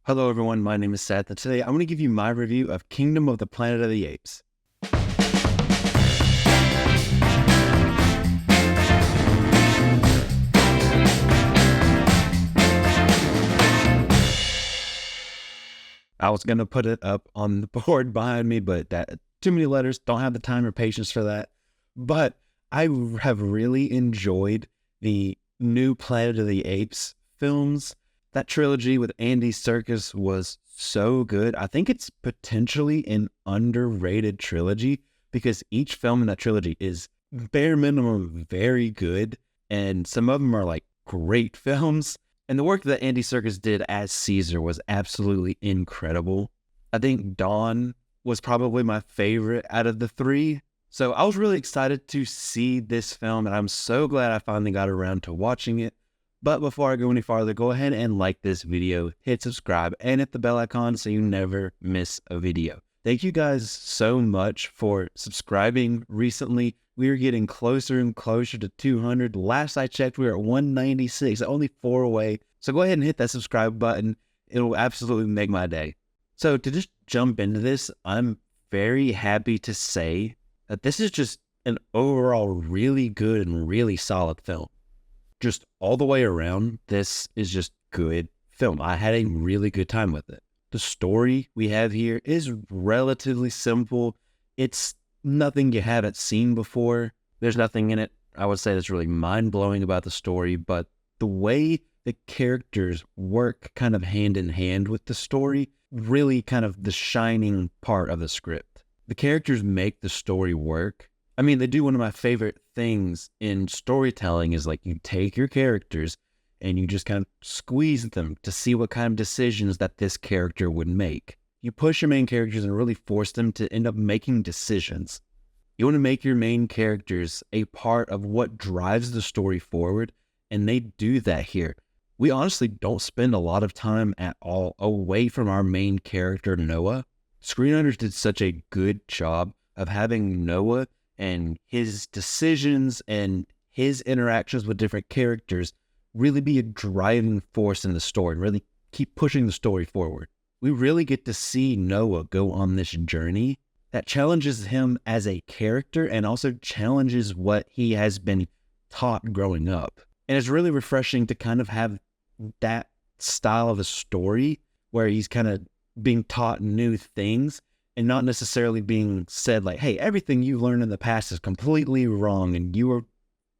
Hello everyone, my name is Seth, and today I'm going to give you my review of Kingdom of the Planet of the Apes. I was going to put it up on the board behind me, but too many letters, don't have the time or patience for that. But I have really enjoyed the new Planet of the Apes films. That trilogy with Andy Serkis was so good. I think it's potentially an underrated trilogy because each film in that trilogy is bare minimum very good, and some of them are like great films. And the work that Andy Serkis did as Caesar was absolutely incredible. I think Dawn was probably my favorite out of the three. So I was really excited to see this film, and I'm so glad I finally got around to watching it. But before I go any farther, go ahead and like this video, hit subscribe, and hit the bell icon so you never miss a video. Thank you guys so much for subscribing recently. We are getting closer and closer to 200. Last I checked, we were at 196, only 4 away. So go ahead and hit that subscribe button. It'll absolutely make my day. So to just jump into this, I'm very happy to say that this is just an overall really good and really solid film. Just all the way around, this is just good film. I had a really good time with it. The story we have here is relatively simple. It's nothing you haven't seen before. There's nothing in it, I would say, that's really mind-blowing about the story, but the way the characters work kind of hand in hand with the story, really kind of the shining part of the script. The characters make the story work. I mean, they do one of my favorite things in storytelling is like you take your characters and you just kind of squeeze them to see what kind of decisions that this character would make. You push your main characters and really force them to end up making decisions. You want to make your main characters a part of what drives the story forward, and they do that here. We honestly don't spend a lot of time at all away from our main character, Noah. Screenwriters did such a good job of having Noah and his decisions and his interactions with different characters really be a driving force in the story and really keep pushing the story forward. We really get to see Noah go on this journey that challenges him as a character and also challenges what he has been taught growing up. And it's really refreshing to kind of have that style of a story where he's kind of being taught new things and not necessarily being said like, hey, everything you learned in the past is completely wrong and you were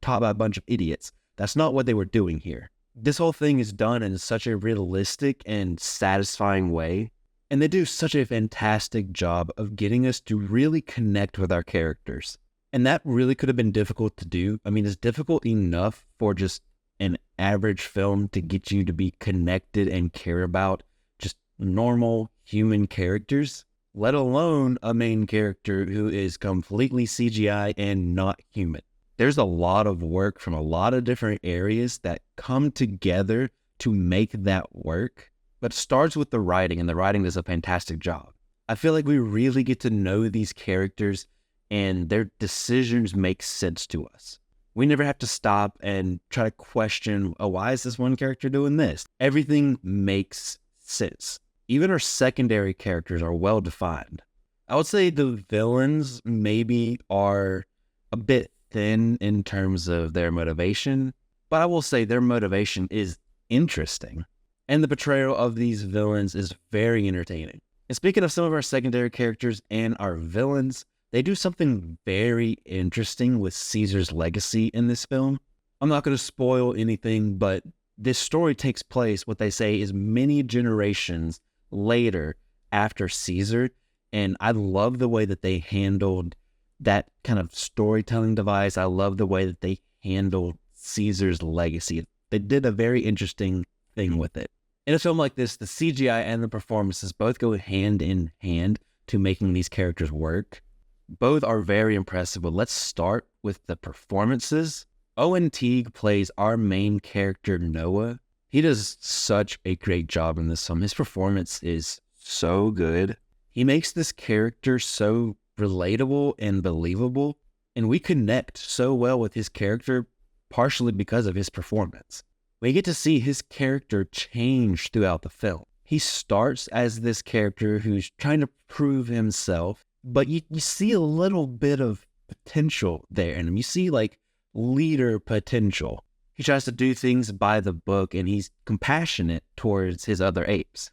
taught by a bunch of idiots. That's not what they were doing here. This whole thing is done in such a realistic and satisfying way, and they do such a fantastic job of getting us to really connect with our characters. And that really could have been difficult to do. I mean, it's difficult enough for just an average film to get you to be connected and care about just normal human characters, let alone a main character who is completely CGI and not human. There's a lot of work from a lot of different areas that come together to make that work, but it starts with the writing, and the writing does a fantastic job. I feel like we really get to know these characters and their decisions make sense to us. We never have to stop and try to question, oh, why is this one character doing this? Everything makes sense. Even our secondary characters are well defined. I would say the villains maybe are a bit thin in terms of their motivation, but I will say their motivation is interesting, and the portrayal of these villains is very entertaining. And speaking of some of our secondary characters and our villains, they do something very interesting with Caesar's legacy in this film. I'm not going to spoil anything, but this story takes place, what they say, is many generations later after Caesar, and I love the way that they handled that kind of storytelling device. I love the way that they handled Caesar's legacy. They did a very interesting thing with it. In a film like this, the CGI and the performances both go hand in hand to making these characters work. Both are very impressive, but let's start with the performances. Owen Teague plays our main character, Noah. He does such a great job in this film. His performance is so good. He makes this character so relatable and believable, and we connect so well with his character partially because of his performance. We get to see his character change throughout the film. He starts as this character who's trying to prove himself, but you see a little bit of potential there in him. You see like leader potential. He tries to do things by the book, and he's compassionate towards his other apes.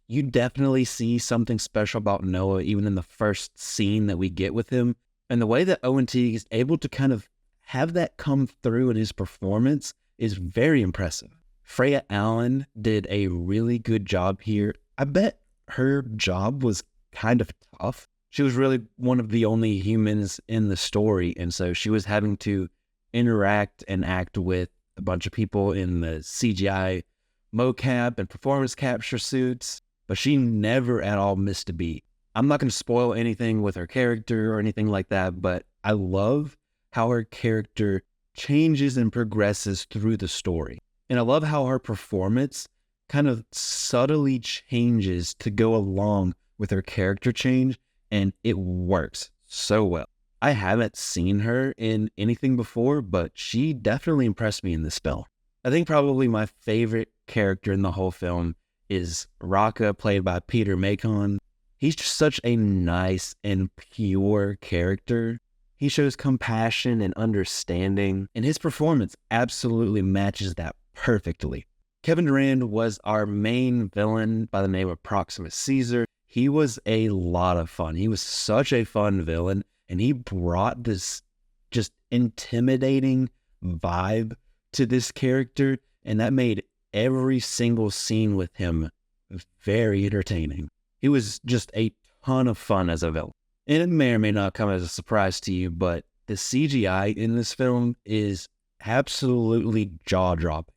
You definitely see something special about Noah even in the first scene that we get with him. And the way that Owen Teague is able to kind of have that come through in his performance is very impressive. Freya Allen did a really good job here. I bet her job was kind of tough. She was really one of the only humans in the story, and so she was having to interact and act with a bunch of people in the CGI mocap and performance capture suits, but she never at all missed a beat. I'm not going to spoil anything with her character or anything like that, but I love how her character changes and progresses through the story. And I love how her performance kind of subtly changes to go along with her character change, and it works so well. I haven't seen her in anything before, but she definitely impressed me in this film. I think probably my favorite character in the whole film is Raka, played by Peter Macon. He's just such a nice and pure character. He shows compassion and understanding, and his performance absolutely matches that perfectly. Kevin Durand was our main villain by the name of Proximus Caesar. He was a lot of fun. He was such a fun villain, and he brought this just intimidating vibe to this character, and that made every single scene with him very entertaining. He was just a ton of fun as a villain. And it may or may not come as a surprise to you, but the CGI in this film is absolutely jaw-dropping.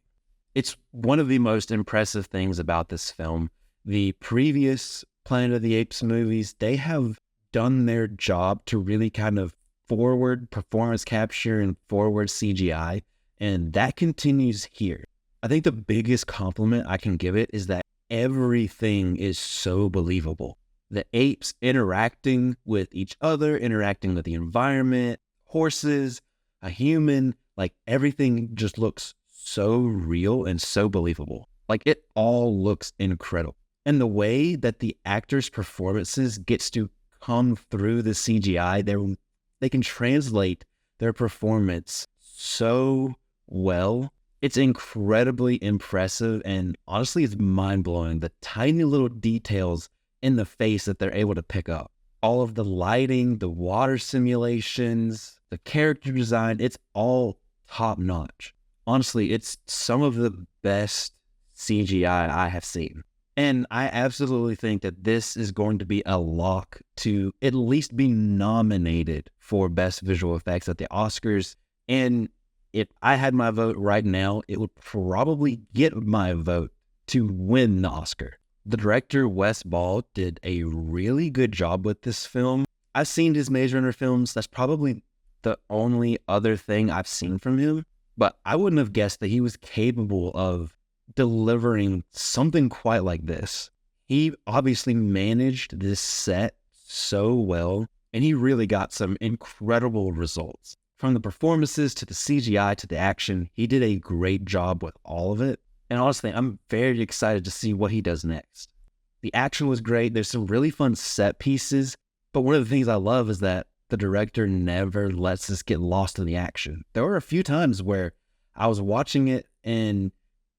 It's one of the most impressive things about this film. The previous Planet of the Apes movies, they have done their job to really kind of forward performance capture and forward CGI, and that continues here. I think the biggest compliment I can give it is that everything is so believable. The apes interacting with each other, interacting with the environment, horses, a human, like everything just looks so real and so believable. Like it all looks incredible. And the way that the actors' performances gets to come through the CGI, they can translate their performance so well. It's incredibly impressive, and honestly, it's mind-blowing. The tiny little details in the face that they're able to pick up. All of the lighting, the water simulations, the character design, it's all top-notch. Honestly, it's some of the best CGI I have seen. And I absolutely think that this is going to be a lock to at least be nominated for Best Visual Effects at the Oscars. And if I had my vote right now, it would probably get my vote to win the Oscar. The director, Wes Ball, did a really good job with this film. I've seen his Maze Runner films. That's probably the only other thing I've seen from him. But I wouldn't have guessed that he was capable of delivering something quite like this. He obviously managed this set so well, and he really got some incredible results. From the performances to the CGI to the action, he did a great job with all of it. And honestly, I'm very excited to see what he does next. The action was great. There's some really fun set pieces, but one of the things I love is that the director never lets us get lost in the action. There were a few times where I was watching it and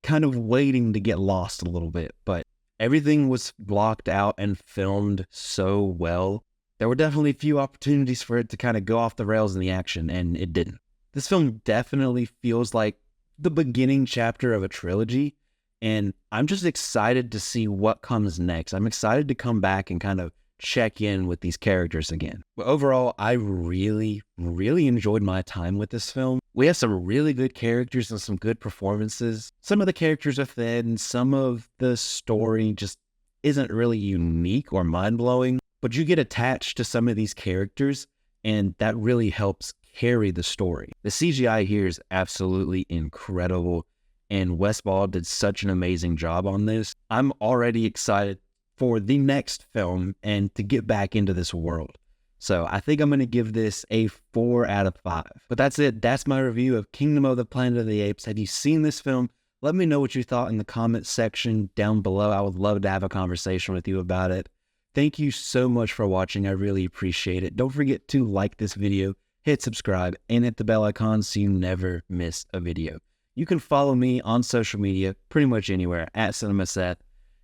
kind of waiting to get lost a little bit, but everything was blocked out and filmed so well. There were definitely a few opportunities for it to kind of go off the rails in the action, and it didn't. This film definitely feels like the beginning chapter of a trilogy, and I'm just excited to see what comes next. I'm excited to come back and kind of check in with these characters again. But overall, I really, really enjoyed my time with this film. We have some really good characters and some good performances. Some of the characters are thin, some of the story just isn't really unique or mind-blowing, but you get attached to some of these characters, and that really helps carry the story. The CGI here is absolutely incredible, and Wes Ball did such an amazing job on this. I'm already excited for the next film and to get back into this world. So I think I'm going to give this a 4 out of 5. But that's it. That's my review of Kingdom of the Planet of the Apes. Have you seen this film? Let me know what you thought in the comments section down below. I would love to have a conversation with you about it. Thank you so much for watching. I really appreciate it. Don't forget to like this video, hit subscribe, and hit the bell icon so you never miss a video. You can follow me on social media pretty much anywhere at CinemaSeth,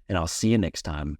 and I'll see you next time.